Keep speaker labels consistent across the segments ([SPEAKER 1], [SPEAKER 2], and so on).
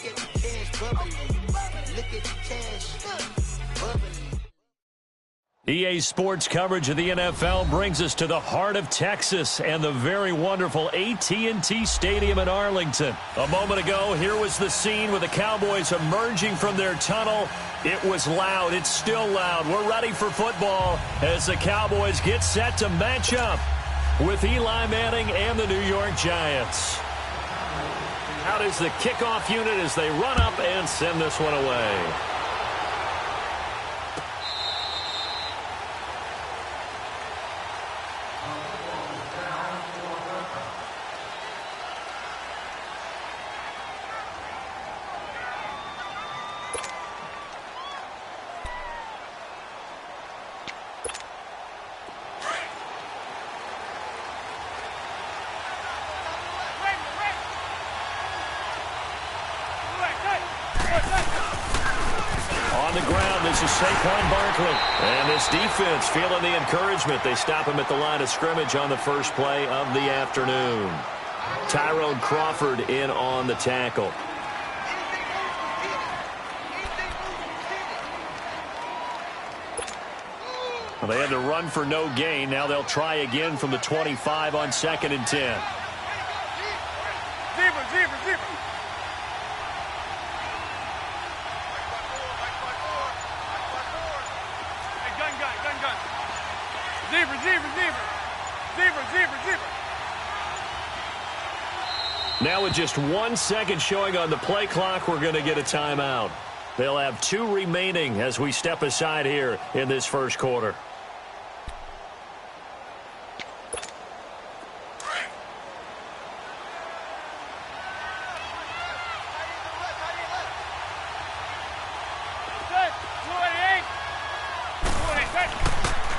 [SPEAKER 1] Look at the cash bubbling. Look at the cash bubbling.
[SPEAKER 2] EA Sports coverage of the NFL brings us to the heart of Texas and the very wonderful AT&T Stadium in Arlington. A moment ago, here was the scene with the Cowboys emerging from their tunnel. It was loud. It's still loud. We're ready for football as the Cowboys get set to match up with Eli Manning and the New York Giants. Out is the kickoff unit as they run up and send this one away. On the ground, this is Saquon Barkley. And this defense feeling the encouragement. They stop him at the line of scrimmage on the first play of the afternoon. Tyrone Crawford in on the tackle. Well, they had to run for no gain. Now they'll try again from the 25 on 2nd and 10.
[SPEAKER 3] Zebra. Zebra.
[SPEAKER 2] Now with just 1 second showing on the play clock, we're going to get a timeout. They'll have 2 remaining as we step aside here in this first quarter.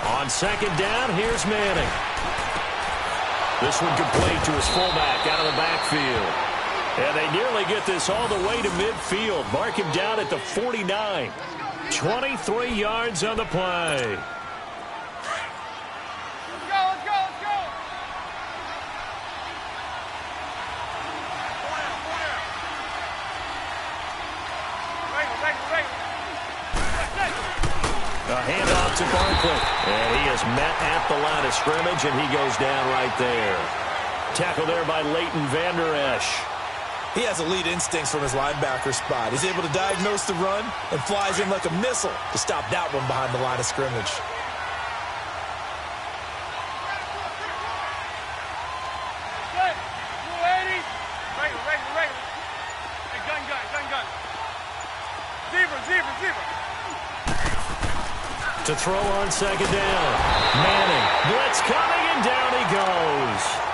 [SPEAKER 2] On 2nd down, here's Manning. This one complete to his fullback out of the backfield. And they nearly get this all the way to midfield. Mark him down at the 49. 23 yards on the play.
[SPEAKER 3] Let's go.
[SPEAKER 2] A handoff to Barkley. And he is met at the line of scrimmage, and he goes down right there. Tackle there by Leighton Vander Esch.
[SPEAKER 4] He has elite instincts from his linebacker spot. He's able to diagnose the run and flies in like a missile to stop that one behind the line of scrimmage.
[SPEAKER 3] Zebra.
[SPEAKER 2] To throw on 2nd down. Manning. Blitz coming, and down he goes.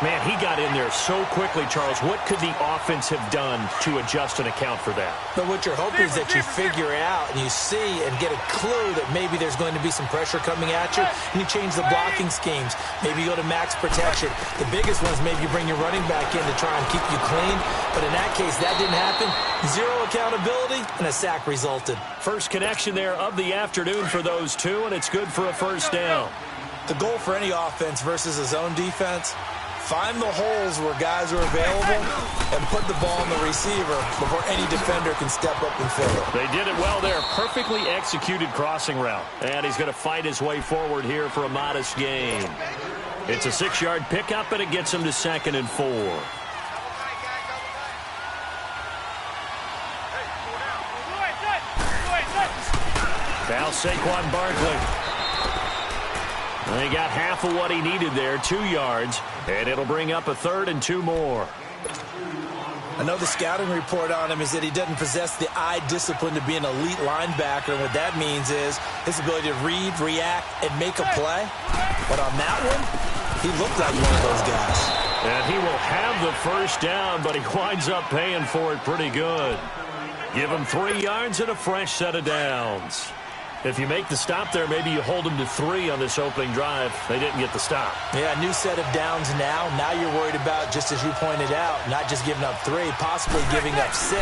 [SPEAKER 2] Man, he got in there so quickly, Charles. What could the offense have done to adjust and account for that?
[SPEAKER 4] But what you're hoping is that you figure out and you see and get a clue that maybe there's going to be some pressure coming at you, and you change the blocking schemes. Maybe you go to max protection. The biggest one is maybe you bring your running back in to try and keep you clean. But in that case, that didn't happen. 0 accountability, and a sack resulted.
[SPEAKER 2] First connection there of the afternoon for those two, and it's good for a first down.
[SPEAKER 4] The goal for any offense versus a zone defense, find the holes where guys are available and put the ball on the receiver before any defender can step up and fill it.
[SPEAKER 2] They did it well there. Perfectly executed crossing route. And he's going to fight his way forward here for a modest gain. It's a 6-yard pickup, and it gets him to 2nd and 4. Now Saquon Barkley. He got half of what he needed there, 2 yards, and it'll bring up a 3rd and 2 more.
[SPEAKER 4] I know the scouting report on him is that he doesn't possess the eye discipline to be an elite linebacker, and what that means is his ability to read, react, and make a play. But on that one, he looked like one of those guys.
[SPEAKER 2] And he will have the first down, but he winds up paying for it pretty good. Give him 3 yards and a fresh set of downs. If you make the stop there, maybe you hold them to 3 on this opening drive. They didn't get the stop.
[SPEAKER 4] Yeah, new set of downs now. Now you're worried about, just as you pointed out, not just giving up 3, possibly giving up 6.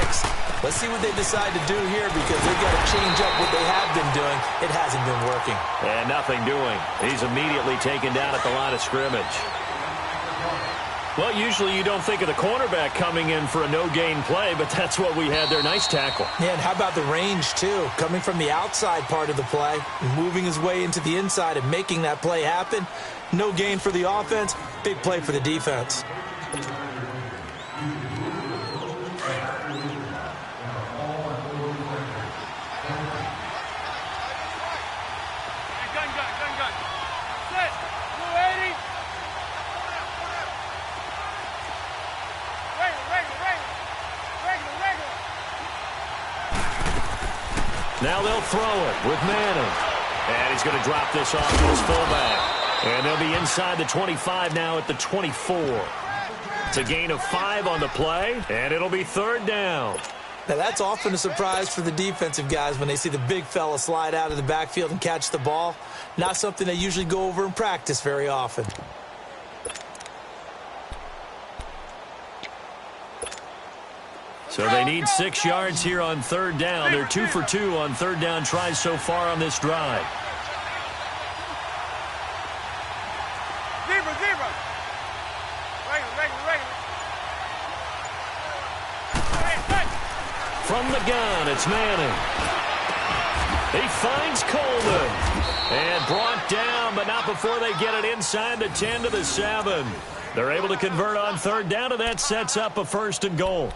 [SPEAKER 4] Let's see what they decide to do here, because they've got to change up what they have been doing. It hasn't been working.
[SPEAKER 2] And nothing doing. He's immediately taken down at the line of scrimmage. Well, usually you don't think of the cornerback coming in for a no-gain play, but that's what we had there. Nice tackle.
[SPEAKER 4] Yeah, and how about the range, too? Coming from the outside part of the play, moving his way into the inside and making that play happen. No gain for the offense, big play for the defense.
[SPEAKER 2] Now they'll throw it with Madden. And he's going to drop this off to his fullback. And they'll be inside the 25 now at the 24. It's a gain of 5 on the play, and it'll be 3rd down.
[SPEAKER 4] Now, that's often a surprise for the defensive guys when they see the big fella slide out of the backfield and catch the ball. Not something they usually go over in practice very often.
[SPEAKER 2] So they need 6 yards here on 3rd down. They're 2 for 2 on 3rd down tries so far on this drive.
[SPEAKER 3] Zebra. Regular.
[SPEAKER 2] From the gun, it's Manning. He finds Coleman. And brought down, but not before they get it inside the 10 to the 7. They're able to convert on 3rd down, and that sets up a 1st and goal.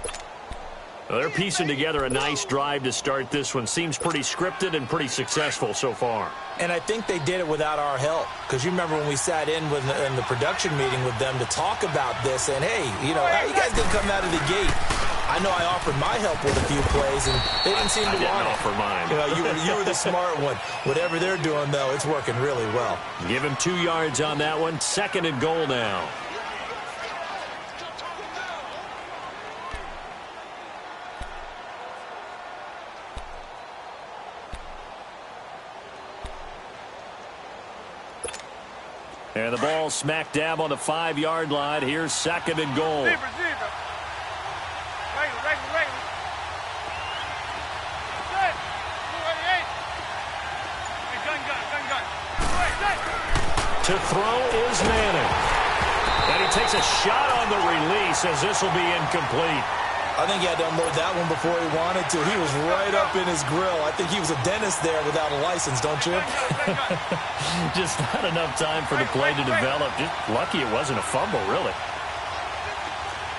[SPEAKER 2] Well, they're piecing together a nice drive to start this one. Seems pretty scripted and pretty successful so far.
[SPEAKER 4] And I think they did it without our help. Because you remember when we sat in the production meeting with them to talk about this. And, hey, you know, how you guys didn't come out of the gate. I know I offered my help with a few plays, and they didn't seem to want it.
[SPEAKER 2] I didn't offer mine.
[SPEAKER 4] You know, you were the smart one. Whatever they're doing, though, it's working really well.
[SPEAKER 2] Give him 2 yards on that one. 2nd and goal now. And the ball smack dab on the 5-yard line. Here's 2nd and goal.
[SPEAKER 3] Zebra. Regular. Set. 288. Hey, gun.
[SPEAKER 2] To throw is Manning. And he takes a shot on the release as this will be incomplete.
[SPEAKER 4] I think he had to unload that one before he wanted to. He was right up in his grill. I think he was a dentist there without a license, don't you?
[SPEAKER 2] Just not enough time for the play to develop. Just lucky it wasn't a fumble, really.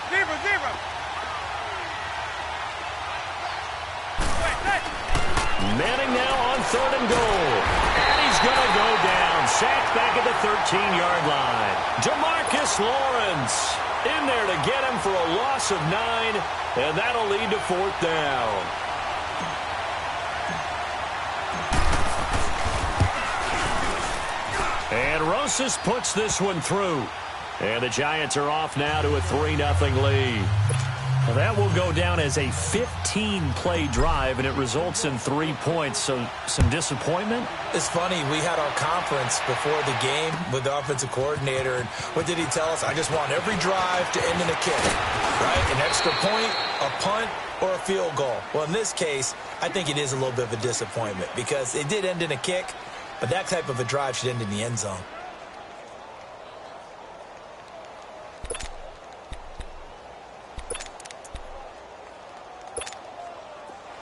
[SPEAKER 3] Zebra.
[SPEAKER 2] Manning now on 3rd and goal. And he's going to go down. Sacked back at the 13-yard line. Jamarcus Lawrence in there to get him for a loss of 9, and that'll lead to 4th down. And Rosas puts this one through. And the Giants are off now to a 3-0 lead. Well, that will go down as a 15-play drive, and it results in 3 points. So some disappointment?
[SPEAKER 4] It's funny. We had our conference before the game with the offensive coordinator, and what did he tell us? I just want every drive to end in a kick, right? An extra point, a punt, or a field goal. Well, in this case, I think it is a little bit of a disappointment because it did end in a kick, but that type of a drive should end in the end zone.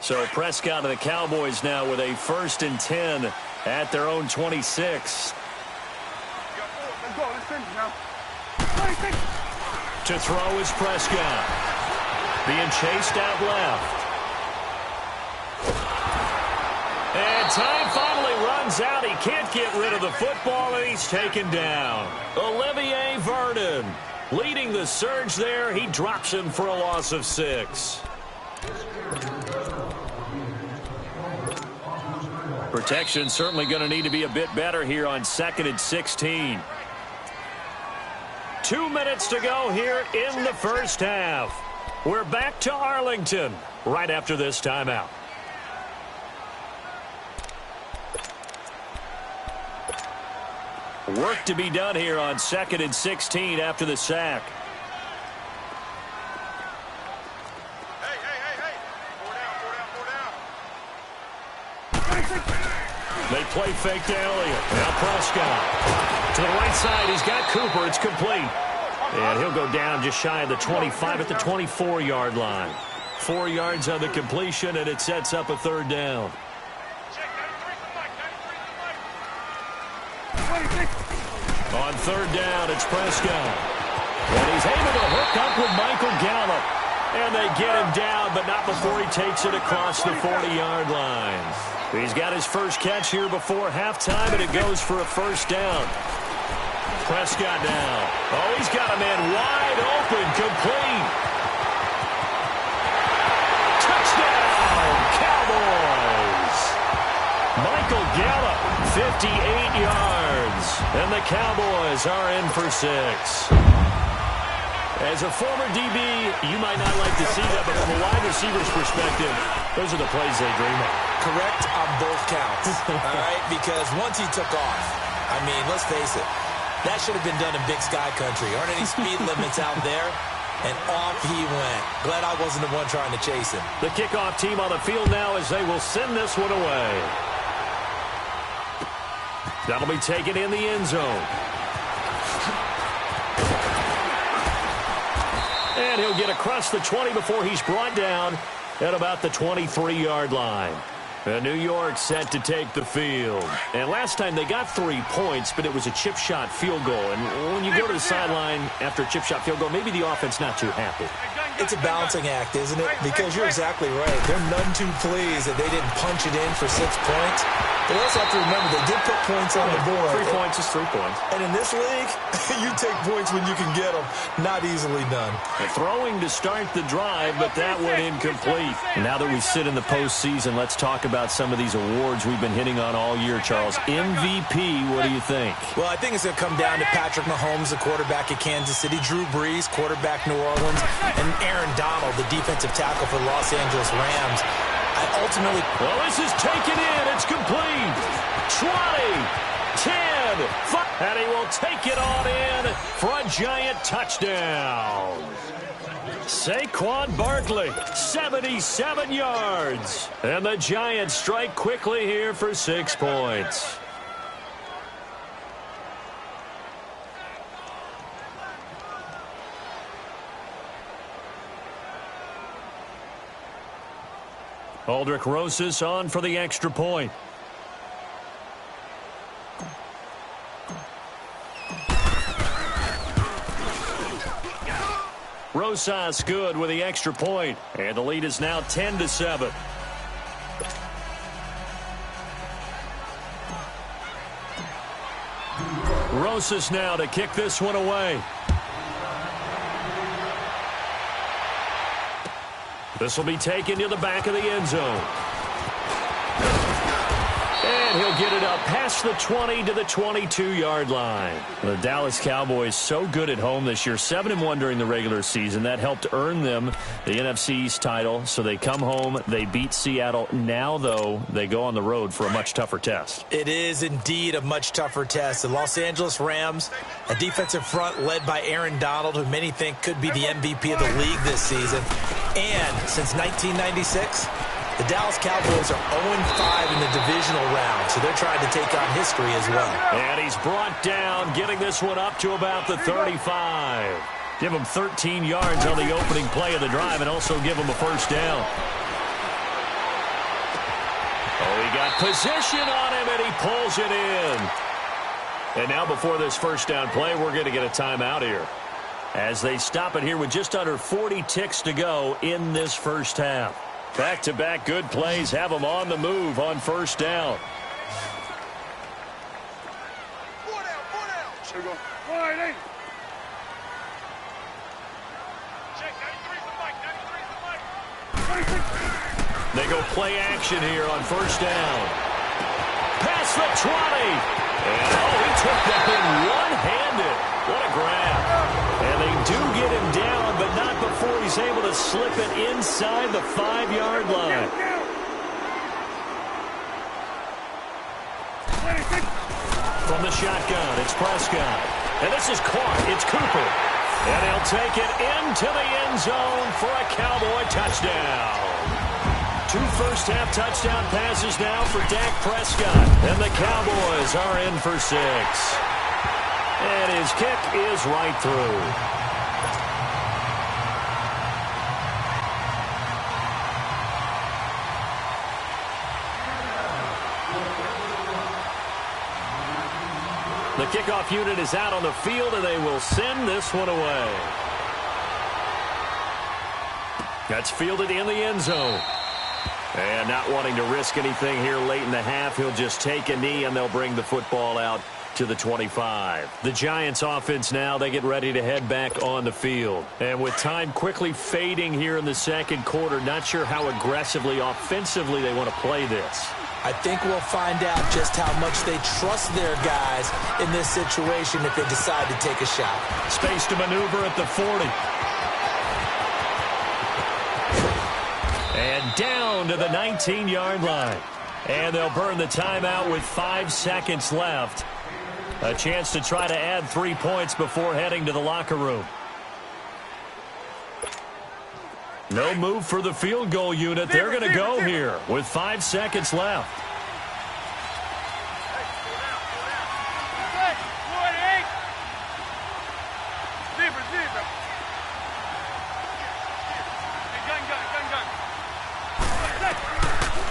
[SPEAKER 2] So Prescott and the Cowboys now with a 1st and 10 at their own 26.
[SPEAKER 3] Let's go. Let's finish now.
[SPEAKER 2] To throw is Prescott. Being chased out left. And time finally runs out. He can't get rid of the football, and he's taken down. Olivier Vernon leading the surge there. He drops him for a loss of 6. Protection certainly going to need to be a bit better here on 2nd and 16. 2 minutes to go here in the first half. We're back to Arlington right after this timeout. Work to be done here on 2nd and 16 after the sack. They play fake to Elliott. Now Prescott. To the right side, he's got Cooper. It's complete. And he'll go down just shy of the 25 at the 24-yard line. 4 yards on the completion, and it sets up a third down. On third down, it's Prescott. And he's able to hook up with Michael Gallup. And they get him down, but not before he takes it across the 40-yard line. He's got his first catch here before halftime, and it goes for a first down. Prescott now. Oh, he's got a man wide open, complete. Touchdown, Cowboys. Michael Gallup, 58 yards. And the Cowboys are in for 6. As a former DB, you might not like to see that, but from a wide receiver's perspective, those are the plays they dream of.
[SPEAKER 4] Correct on both counts, all right? Because once he took off, I mean, let's face it, that should have been done in Big Sky Country. Aren't any speed limits out there? And off he went. Glad I wasn't the one trying to chase him.
[SPEAKER 2] The kickoff team on the field now as they will send this one away. That'll be taken in the end zone. And he'll get across the 20 before he's brought down at about the 23-yard line. And New York set to take the field. And last time they got 3 points, but it was a chip shot field goal. And when you go to the sideline after a chip shot field goal, maybe the offense not too happy.
[SPEAKER 4] It's a balancing act, isn't it? Because you're exactly right. They're none too pleased that they didn't punch it in for 6 points. But also have to remember, they did put points on the board.
[SPEAKER 2] 3 points is 3 points.
[SPEAKER 4] And in this league, you take points when you can get them. Not easily done.
[SPEAKER 2] Throwing to start the drive, but that went incomplete. Now that we sit in the postseason, let's talk about some of these awards we've been hitting on all year, Charles. MVP, what do you think?
[SPEAKER 4] Well, I think it's going to come down to Patrick Mahomes, the quarterback at Kansas City, Drew Brees, quarterback New Orleans, and Aaron Donald, the defensive tackle for the Los Angeles Rams.
[SPEAKER 2] Well, this is taken in. It's complete. 20, 10, 5, and he will take it on in for a giant touchdown. Saquon Barkley, 77 yards. And the Giants strike quickly here for 6 points. Aldrich Rosas on for the extra point. Rosas good with the extra point, and the lead is now 10-7. Rosas now to kick this one away. This will be taken to the back of the end zone. And he'll get it up past the 20 to the 22-yard line. The Dallas Cowboys so good at home this year, 7-1 during the regular season. That helped earn them the NFC East title. So they come home, they beat Seattle. Now, though, they go on the road for a much tougher test.
[SPEAKER 4] It is indeed a much tougher test. The Los Angeles Rams, a defensive front led by Aaron Donald, who many think could be the MVP of the league this season. And since 1996, the Dallas Cowboys are 0-5 in the divisional round, so they're trying to take on history as well.
[SPEAKER 2] And he's brought down, getting this one up to about the 35. Give him 13 yards on the opening play of the drive and also give him a first down. Oh, he got position on him, and he pulls it in. And now before this first down play, we're going to get a timeout here, as they stop it here with just under 40 ticks to go in this first half. Back-to-back good plays have them on the move on first down. They go play action here on first down. Past the 20. And, he took that in one-handed. What a grab. And they do get him down, but not before he's able to slip it inside the 5-yard line. From the shotgun, it's Prescott. And this is caught. It's Cooper. And he'll take it into the end zone for a Cowboy touchdown. 2 first-half touchdown passes now for Dak Prescott. And the Cowboys are in for 6. And his kick is right through. The kickoff unit is out on the field, and they will send this one away. That's fielded in the end zone. And not wanting to risk anything here late in the half, he'll just take a knee, and they'll bring the football out to the 25. The Giants offense now, they get ready to head back on the field. And with time quickly fading here in the second quarter, not sure how aggressively, offensively they want to play this.
[SPEAKER 4] I think we'll find out just how much they trust their guys in this situation if they decide to take a shot.
[SPEAKER 2] Space to maneuver at the 40. And down to the 19-yard line. And they'll burn the timeout with 5 seconds left. A chance to try to add 3 points before heading to the locker room. No move for the field goal unit. They're going to go here with 5 seconds left.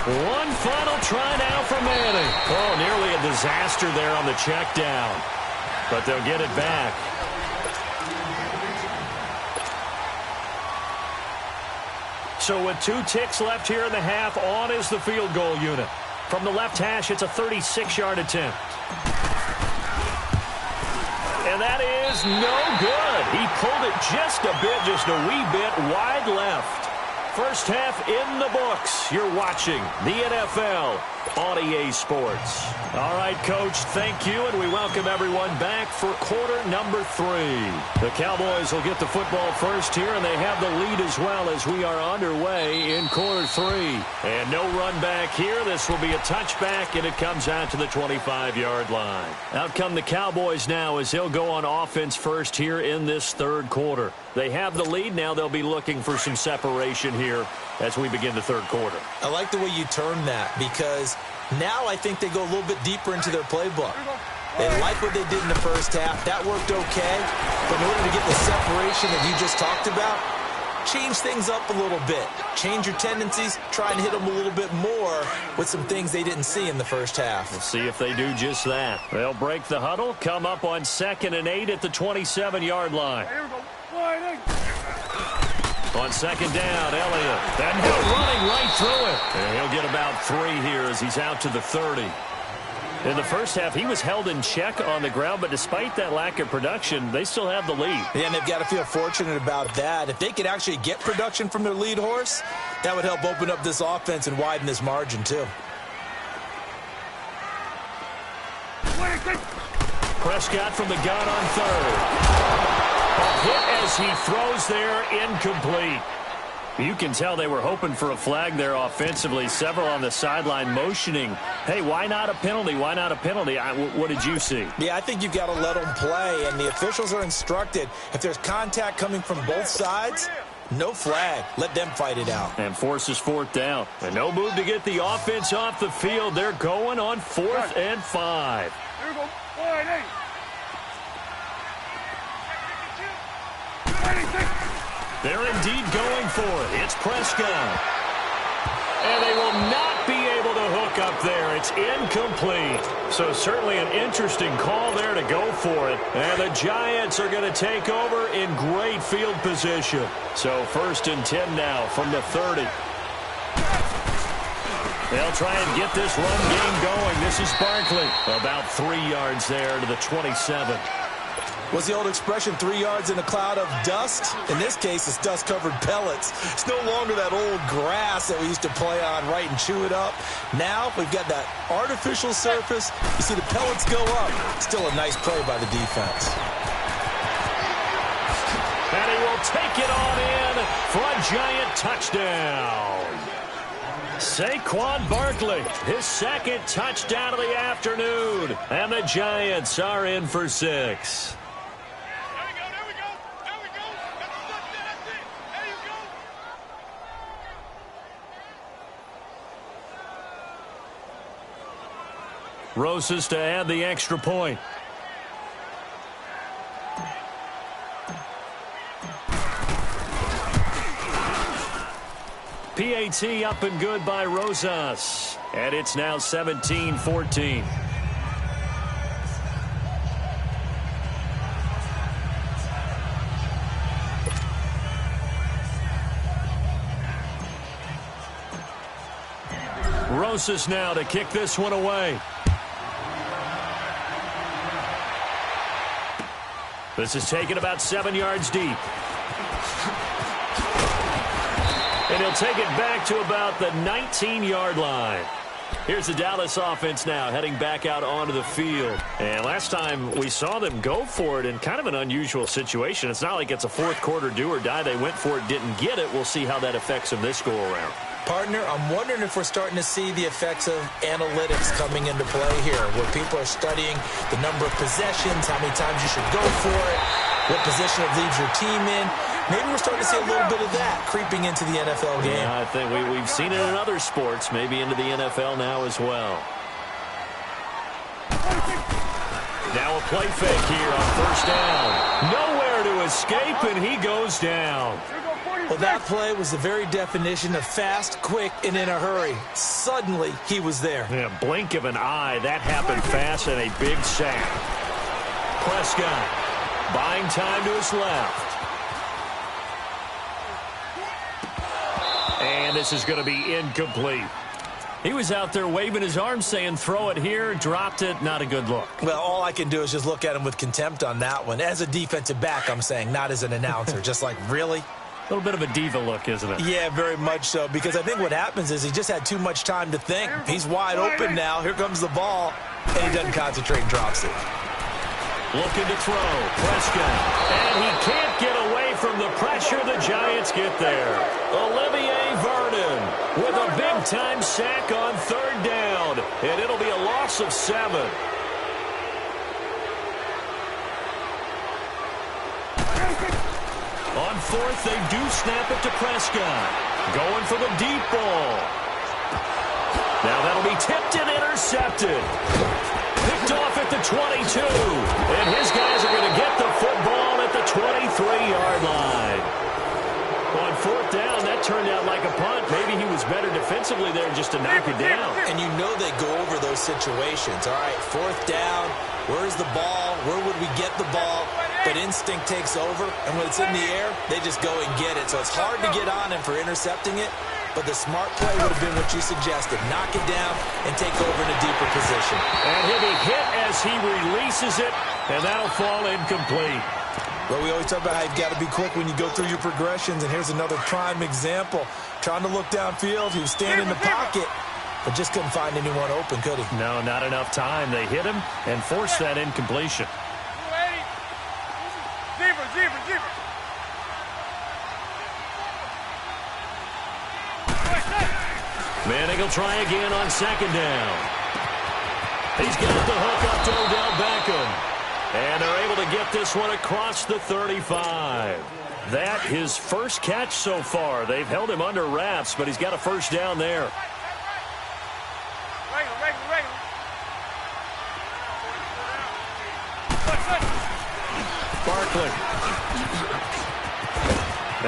[SPEAKER 2] One final try now for Manning. Oh, nearly a disaster there on the check down. But they'll get it back. So with 2 ticks left here in the half, on is the field goal unit. From the left hash, it's a 36-yard attempt. And that is no good. He pulled it just a wee bit wide left. First half in the books. You're watching the NFL on EA Sports. All right, Coach, thank you, and we welcome everyone back for quarter number 3. The Cowboys will get the football first here, and they have the lead as well as we are underway in quarter 3. And no run back here. This will be a touchback, and it comes out to the 25-yard line. Out come the Cowboys now as they'll go on offense first here in this third quarter. They have the lead. Now they'll be looking for some separation here as we begin the third quarter.
[SPEAKER 4] I like the way you term that because now I think they go a little bit deeper into their playbook. They like what they did in the first half. That worked okay. But in order to get the separation that you just talked about, change things up a little bit. Change your tendencies. Try and hit them a little bit more with some things they didn't see in the first half.
[SPEAKER 2] We'll see if they do just that. They'll break the huddle, come up on 2nd and 8 at the 27-yard line. On 2nd down, Elliott. Then he'll running right through it. And he'll get about 3 here as he's out to the 30. In the first half, he was held in check on the ground, but despite that lack of production, they still have the lead.
[SPEAKER 4] Yeah, and they've got to feel fortunate about that. If they could actually get production from their lead horse, that would help open up this offense and widen this margin, too.
[SPEAKER 2] Prescott from the gun on 3rd. A hit as he throws there, incomplete. You can tell they were hoping for a flag there offensively. Several on the sideline motioning, hey, why not a penalty? Why not a penalty? What did you see?
[SPEAKER 4] Yeah, I think you've got to let them play, and the officials are instructed if there's contact coming from both sides, no flag. Let them fight it out.
[SPEAKER 2] And forces 4th down. And no move to get the offense off the field. They're going on 4th and 5.
[SPEAKER 3] Here we go. 4-8.
[SPEAKER 2] They're indeed going for it. It's Prescott. And they will not be able to hook up there. It's incomplete. So certainly an interesting call there to go for it. And the Giants are going to take over in great field position. So 1st and 10 now from the 30. They'll try and get this run game going. This is Barkley. About 3 yards there to the 27.
[SPEAKER 4] What's the old expression, 3 yards in a cloud of dust? In this case, it's dust-covered pellets. It's no longer that old grass that we used to play on, right, and chew it up. Now we've got that artificial surface. You see the pellets go up. Still a nice play by the defense.
[SPEAKER 2] And he will take it on in for a Giant touchdown. Saquon Barkley, his 2nd touchdown of the afternoon. And the Giants are in for 6. Rosas to add the extra point. PAT up and good by Rosas. And it's now 17-14. Rosas now to kick this one away. This is taken about 7 yards deep. And he'll take it back to about the 19-yard line. Here's the Dallas offense now heading back out onto the field. And last time we saw them go for it in kind of an unusual situation. It's not like it's a fourth quarter do or die. They went for it, didn't get it. We'll see how that affects them this go-around.
[SPEAKER 4] Partner, I'm wondering if we're starting to see the effects of analytics coming into play here, where people are studying the number of possessions, how many times you should go for it, what position it leaves your team in. Maybe we're starting to see a little bit of that creeping into the NFL game.
[SPEAKER 2] Yeah, I think we've seen it in other sports, maybe into the NFL now as well. Now a play fake here on first down. Nowhere to escape, and he goes down.
[SPEAKER 4] Well, that play was the very definition of fast, quick, and in a hurry. Suddenly, he was there.
[SPEAKER 2] Yeah, blink of an eye. That happened fast and a big sack. Prescott buying time to his left. And this is going to be incomplete. He was out there waving his arms saying, throw it here, dropped it, not a good look.
[SPEAKER 4] Well, all I can do is just look at him with contempt on that one. As a defensive back, I'm saying, not as an announcer. Just like, really?
[SPEAKER 2] A little bit of a diva look, isn't it?
[SPEAKER 4] Yeah, very much so, because I think what happens is he just had too much time to think. He's wide open now. Here comes the ball, and he doesn't concentrate and drops it.
[SPEAKER 2] Looking to throw. Prescott. And he can't get away from the pressure. The Giants get there. Olivier Vernon with a big-time sack on third down. And it'll be a loss of 7. On fourth, they do snap it to Prescott. Going for the deep ball. Now that'll be tipped and intercepted. Picked off at the 22. And his guys are going to get the football at the 23-yard line. On fourth down, that turned out like a punt. Maybe he was better defensively there just to knock it down.
[SPEAKER 4] And you know they go over those situations. All right, fourth down, where's the ball? Where would we get the ball? But instinct takes over, and when it's in the air, they just go and get it. So it's hard to get on him for intercepting it, but the smart play would have been what you suggested. Knock it down and take over in a deeper position.
[SPEAKER 2] And he'll be hit as he releases it, and that'll fall incomplete.
[SPEAKER 4] Well, we always talk about how you've got to be quick when you go through your progressions, and here's another prime example. Trying to look downfield, he was standing in the pocket, but just couldn't find anyone open, could he?
[SPEAKER 2] No, not enough time. They hit him and forced that incompletion. Manning will try again on second down. He's got the hook up to Odell Beckham. And they're able to get this one across the 35. That his first catch so far. They've held him under wraps, but he's got a first down there. Barkley.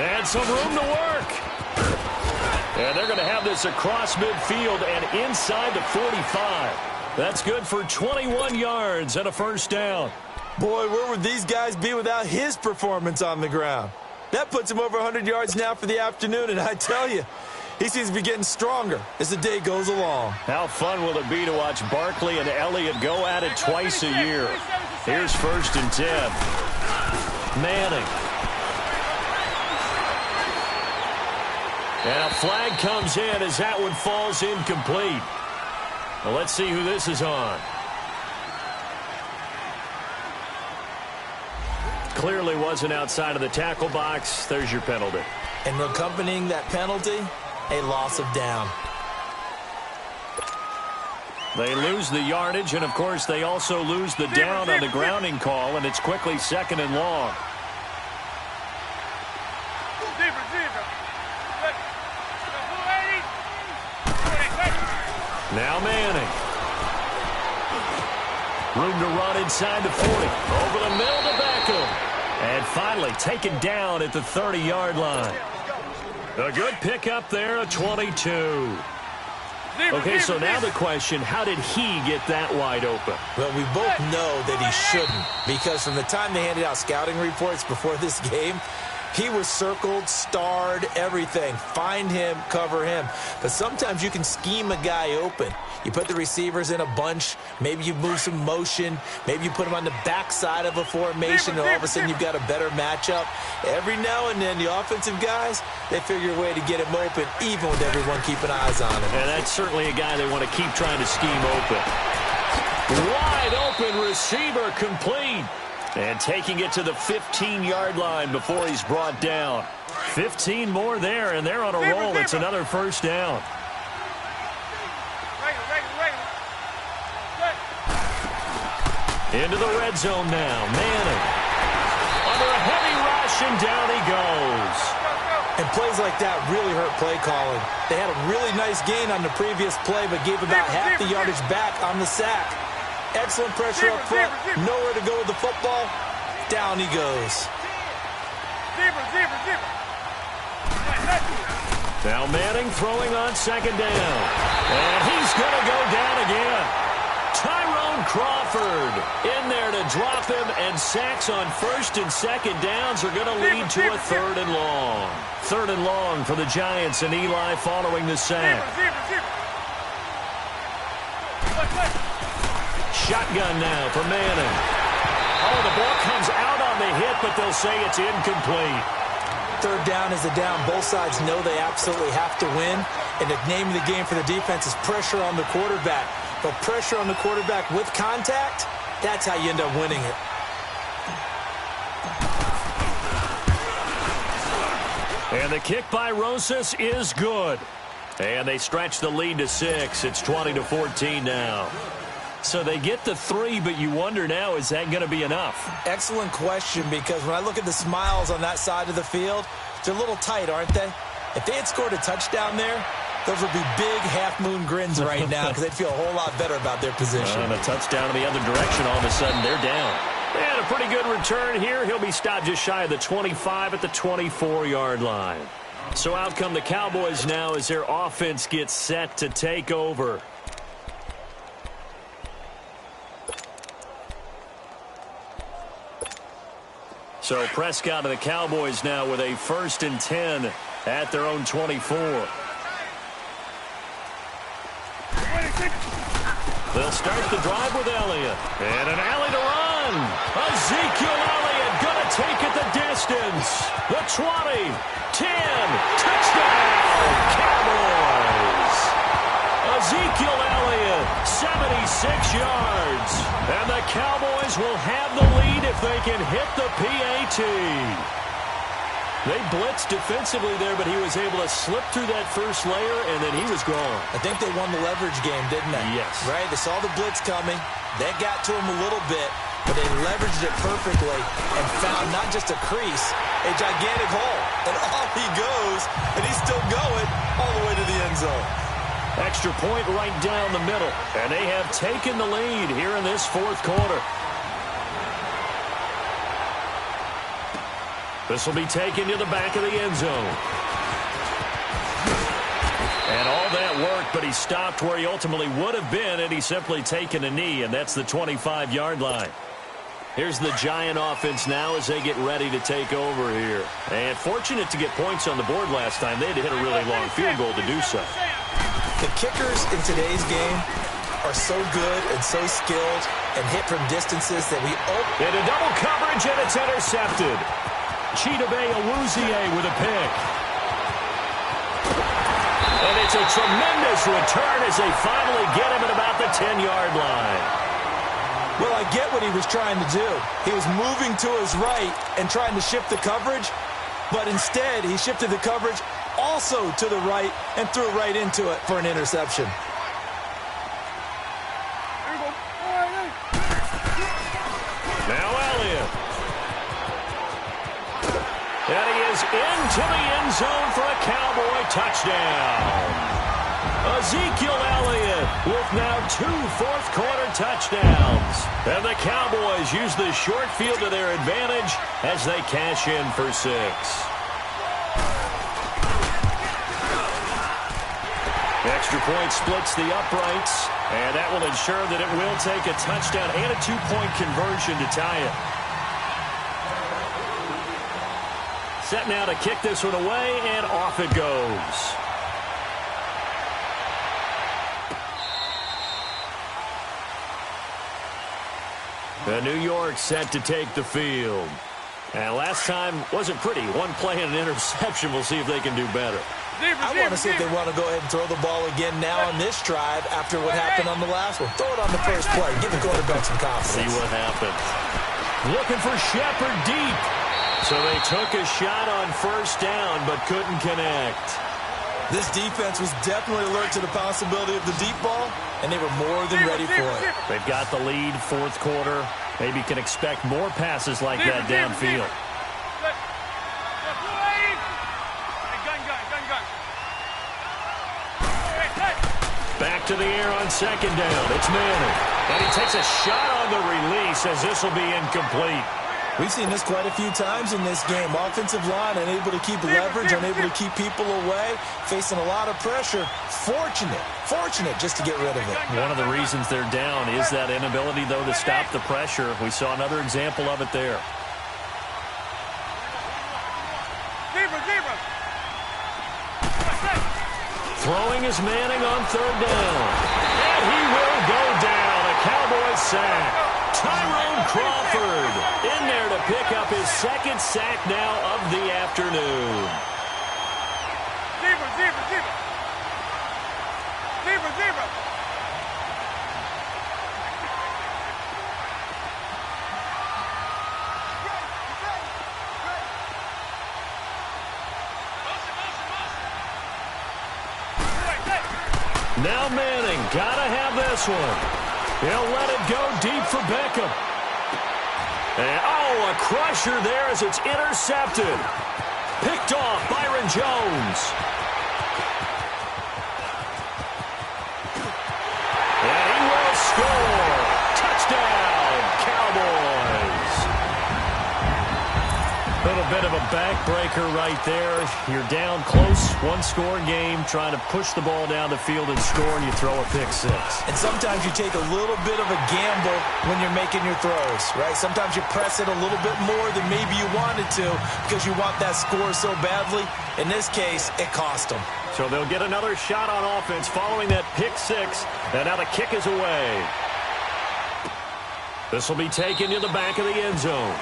[SPEAKER 2] And some room to work. And they're going to have this across midfield and inside the 45. That's good for 21 yards and a first down.
[SPEAKER 4] Boy, where would these guys be without his performance on the ground? That puts him over 100 yards now for the afternoon, and I tell you, he seems to be getting stronger as the day goes along.
[SPEAKER 2] How fun will it be to watch Barkley and Elliott go at it twice a year? Here's first and 10. Manning. And a flag comes in as that one falls incomplete. Well, let's see who this is on. Clearly wasn't outside of the tackle box. There's your penalty.
[SPEAKER 4] And accompanying that penalty, a loss of down.
[SPEAKER 2] They lose the yardage, and, of course, they also lose the down on the grounding call, and it's quickly second and long. Now Manning. Room to run inside the 40. Over the middle to Beckham. And finally taken down at the 30-yard line. A good pickup there, a 22. Okay, so now the question, how did he get that wide open?
[SPEAKER 4] Well, we both know that he shouldn't, because from the time they handed out scouting reports before this game, he was circled, starred, everything. Find him, cover him. But sometimes you can scheme a guy open. You put the receivers in a bunch. Maybe you move some motion. Maybe you put them on the backside of a formation, and all of a sudden you've got a better matchup. Every now and then, the offensive guys, they figure a way to get him open, even with everyone keeping eyes on him.
[SPEAKER 2] And that's certainly a guy they want to keep trying to scheme open. Wide open receiver complete. And taking it to the 15-yard line before he's brought down. 15 more there, and they're on a roll. It's another first down. Into the red zone now. Manning. Under a heavy rush, and down he goes.
[SPEAKER 4] And plays like that really hurt play calling. They had a really nice gain on the previous play, but gave about half the yardage back on the sack. Excellent pressure up front. Nowhere to go with the football. Down he goes.
[SPEAKER 2] Now Manning throwing on second down. And he's going to go down again. Tyrone Crawford in there to drop him, and sacks on first and second downs are going to lead to a third and long. Third and long for the Giants, and Eli following the sack. Shotgun now for Manning. Oh, the ball comes out on the hit, but they'll say it's incomplete.
[SPEAKER 4] Third down is a down. Both sides know they absolutely have to win. And the name of the game for the defense is pressure on the quarterback. But pressure on the quarterback with contact, that's how you end up winning it.
[SPEAKER 2] And the kick by Rosas is good. And they stretch the lead to 6. It's 20-14 now. So they get the 3, but you wonder now, is that going to be enough?
[SPEAKER 4] Excellent question, because when I look at the smiles on that side of the field, they're a little tight, aren't they? If they had scored a touchdown there, those would be big half-moon grins right now, because they'd feel a whole lot better about their position.
[SPEAKER 2] And a touchdown in the other direction, all of a sudden they're down. And a pretty good return here. He'll be stopped just shy of the 25 at the 24-yard line. So out come the Cowboys now as their offense gets set to take over. So Prescott and the Cowboys now with a 1st and 10 at their own 24. They'll start the drive with Elliott. And an alley to run. Ezekiel Elliott going to take it the distance. The 20, 10, touchdown, Cowboys. Ezekiel Elliott, 76 yards. And the Cowboys will have the lead if they can hit the PAT. They blitzed defensively there, but he was able to slip through that first layer, and then he was gone.
[SPEAKER 4] I think they won the leverage game, didn't they?
[SPEAKER 2] Yes.
[SPEAKER 4] Right? They saw the blitz coming. They got to him a little bit, but they leveraged it perfectly and found not just a crease, a gigantic hole. And off he goes, and he's still going all the way to the end zone.
[SPEAKER 2] Extra point right down the middle, and they have taken the lead here in this fourth quarter. This will be taken to the back of the end zone. And all that worked, but he stopped where he ultimately would have been, and he's simply taken a knee, and that's the 25-yard line. Here's the Giant offense now as they get ready to take over here. And fortunate to get points on the board last time. They had to hit a really long field goal to do so.
[SPEAKER 4] The kickers in today's game are so good and so skilled and hit from distances that we
[SPEAKER 2] into double coverage, and it's intercepted. T-Dubb with a pick. And it's a tremendous return as they finally get him at about the 10-yard line.
[SPEAKER 4] Well, I get what he was trying to do. He was moving to his right and trying to shift the coverage, but instead he shifted the coverage also to the right and threw right into it for an interception.
[SPEAKER 2] Now Elliott. And he is into the end zone for a Cowboy touchdown. Ezekiel Elliott with now 2 fourth-quarter touchdowns. And the Cowboys use the short field to their advantage as they cash in for 6. Extra point splits the uprights, and that will ensure that it will take a touchdown and a 2-point conversion to tie it. Set now to kick this one away, and off it goes. The New York set to take the field. And last time wasn't pretty. One play and an interception. We'll see if they can do better.
[SPEAKER 4] I want to see if they want to go ahead and throw the ball again now on this drive after what happened on the last one. Throw it on the first play. Give the quarterback some confidence.
[SPEAKER 2] See what happens. Looking for Shepard deep. So they took a shot on first down but couldn't connect.
[SPEAKER 4] This defense was definitely alert to the possibility of the deep ball, and they were more than ready for it.
[SPEAKER 2] They've got the lead, fourth quarter. Maybe can expect more passes like that downfield. Back to the air on second down. It's Manning. And he takes a shot on the release as this will be incomplete.
[SPEAKER 4] We've seen this quite a few times in this game. Offensive line unable to keep leverage, unable to keep people away, facing a lot of pressure. Fortunate just to get rid of it.
[SPEAKER 2] One of the reasons they're down is that inability, though, to stop the pressure. We saw another example of it there. Throwing is Manning on third down. And he will go down. A Cowboys sack. Tyrone Crawford in there to pick up his second sack now of the afternoon.
[SPEAKER 3] Zebra.
[SPEAKER 2] Now Manning, gotta have this one. He'll let it go deep for Beckham. And, oh, a crusher there as it's intercepted. Picked off Byron Jones. And he will score. Touchdown, Cowboys. A little bit of a backbreaker right there. You're down close, one-score game, trying to push the ball down the field and score, and you throw a pick six.
[SPEAKER 4] And sometimes you take a little bit of a gamble when you're making your throws, right? Sometimes you press it a little bit more than maybe you wanted to because you want that score so badly. In this case, it cost them.
[SPEAKER 2] So they'll get another shot on offense following that pick six, and now the kick is away. This will be taken to the back of the end zone.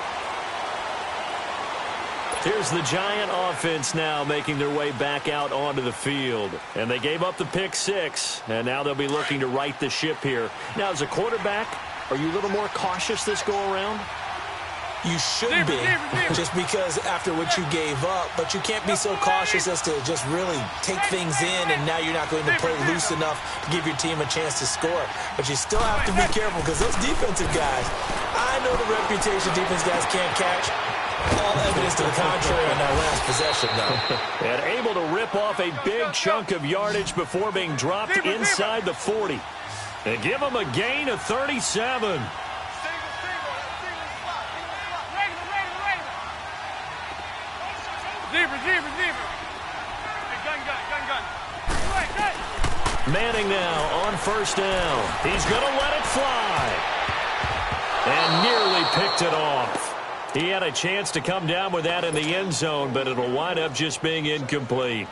[SPEAKER 2] Here's the Giant offense now making their way back out onto the field. And they gave up the pick six, and now they'll be looking to right the ship here. Now, as a quarterback, are you a little more cautious this go-around?
[SPEAKER 4] You should be, just because after what you gave up, but you can't be so cautious as to just really take things in, and now you're not going to play loose enough to give your team a chance to score. But you still have to be careful because those defensive guys, I know the reputation defense guys can't catch. All evidence to the contrary on that last possession, though.
[SPEAKER 2] And able to rip off a big chunk of yardage before being dropped inside the 40. They give him a gain of 37.
[SPEAKER 3] Zebra. Gun.
[SPEAKER 2] Manning now on first down. He's going to let it fly. And nearly picked it off. He had a chance to come down with that in the end zone, but it'll wind up just being incomplete.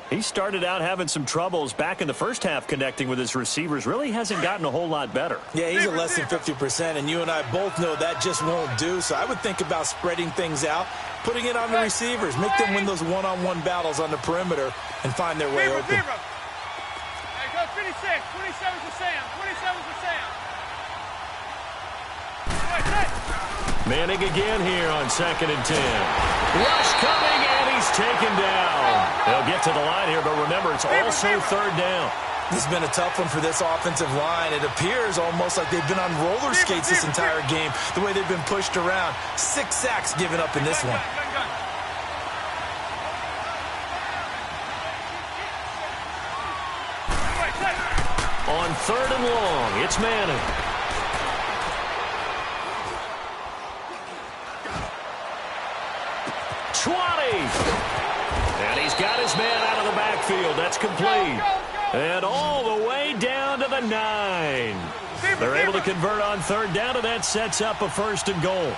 [SPEAKER 2] He started out having some troubles back in the first half connecting with his receivers. Really hasn't gotten a whole lot better.
[SPEAKER 4] Yeah, he's at less than 50%, and you and I both know that just won't do. So I would think about spreading things out, putting it on the receivers, make them win those one-on-one battles on the perimeter and find their way open.
[SPEAKER 3] Hey, go 56. 27 for Sam. 27 for Sam.
[SPEAKER 2] Manning again here on 2nd and 10. Rush coming, and he's taken down. They'll get to the line here, but remember, it's also third down.
[SPEAKER 4] This has been a tough one for this offensive line. It appears almost like they've been on roller skates this entire game, the way they've been pushed around. 6 sacks given up in this one.
[SPEAKER 2] On 3rd and long, it's Manning. And he's got his man out of the backfield. That That's complete. And all the way down to the 9. They're able to convert on third down, and that sets up a 1st and goal.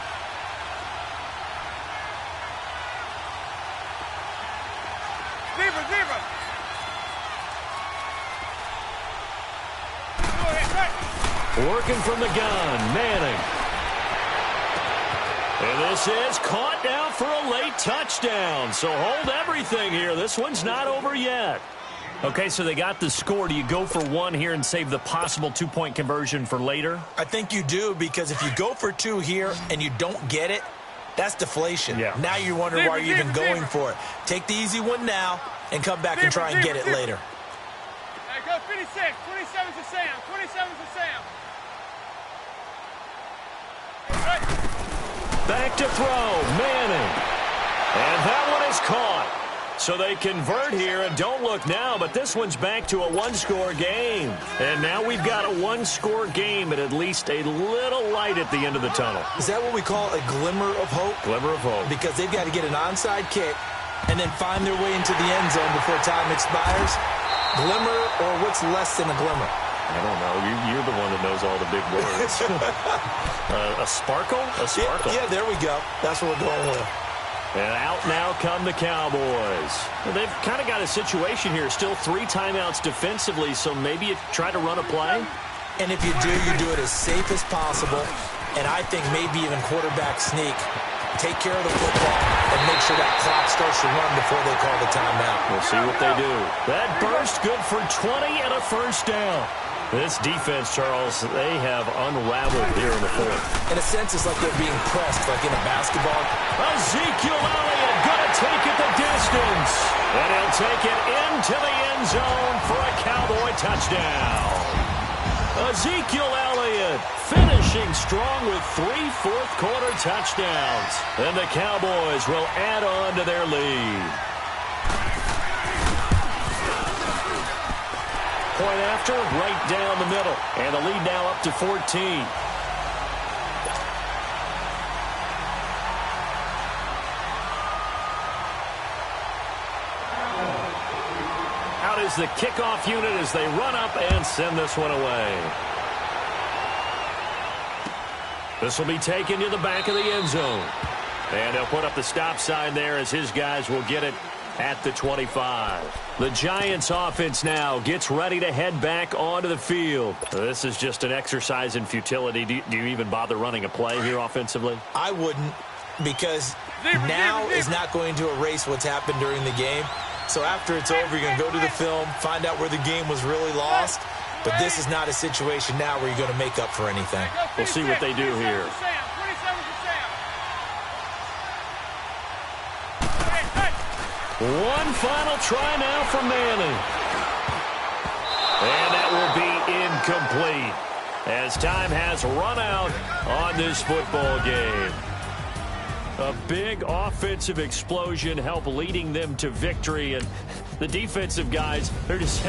[SPEAKER 2] Working from the gun, Manning. And this is caught now for a late touchdown. So hold everything here. This one's not over yet. Okay, so they got the score. Do you go for 1 here and save the possible 2-point conversion for later?
[SPEAKER 4] I think you do, because if you go for 2 here and you don't get it, that's deflation.
[SPEAKER 2] Yeah.
[SPEAKER 4] Now you're wondering why you're even going for it. Take the easy one now and come back and try and get it later.
[SPEAKER 3] Hey, go 56. 27's a Sam. 27's a Sam.
[SPEAKER 2] Back to throw, Manning. And that one is caught. So they convert here, and don't look now, but this one's back to a 1-score game. And now we've got a 1-score game, and at least a little light at the end of the tunnel.
[SPEAKER 4] Is that what we call a glimmer of hope?
[SPEAKER 2] Glimmer of hope.
[SPEAKER 4] Because they've got to get an onside kick and then find their way into the end zone before time expires. Glimmer, or what's less than a glimmer?
[SPEAKER 2] I don't know. You're the one that knows all the big words. A sparkle? A sparkle.
[SPEAKER 4] Yeah, there we go. That's what we're going with.
[SPEAKER 2] And out now come the Cowboys. And they've kind of got a situation here. Still 3 timeouts defensively, so maybe you try to run a play.
[SPEAKER 4] And if you do it as safe as possible. And I think maybe even quarterback sneak. Take care of the football and make sure that clock starts to run before they call the timeout.
[SPEAKER 2] We'll see what they do. That burst good for 20 and a 1st down. This defense, Charles, they have unraveled here in the 4th.
[SPEAKER 4] In a sense, it's like they're being pressed, like in a basketball.
[SPEAKER 2] Ezekiel Elliott going to take it the distance. And he'll take it into the end zone for a Cowboy touchdown. Ezekiel Elliott finishing strong with 3 fourth-quarter touchdowns. And the Cowboys will add on to their lead. Point after, right down the middle. And the lead now up to 14. Out is the kickoff unit as they run up and send this one away. This will be taken to the back of the end zone. And they'll put up the stop sign there as his guys will get it at the 25. The Giants offense now gets ready to head back onto the field. This is just an exercise in futility. Do you even bother running a play here offensively?
[SPEAKER 4] I wouldn't, because now is not going to erase what's happened during the game. So after it's over, you're going to go to the film, find out where the game was really lost. But this is not a situation now where you're going to make up for anything.
[SPEAKER 2] We'll see what they do here. One final try now for Manning. And that will be incomplete as time has run out on this football game. A big offensive explosion helped leading them to victory, and the defensive guys, they're just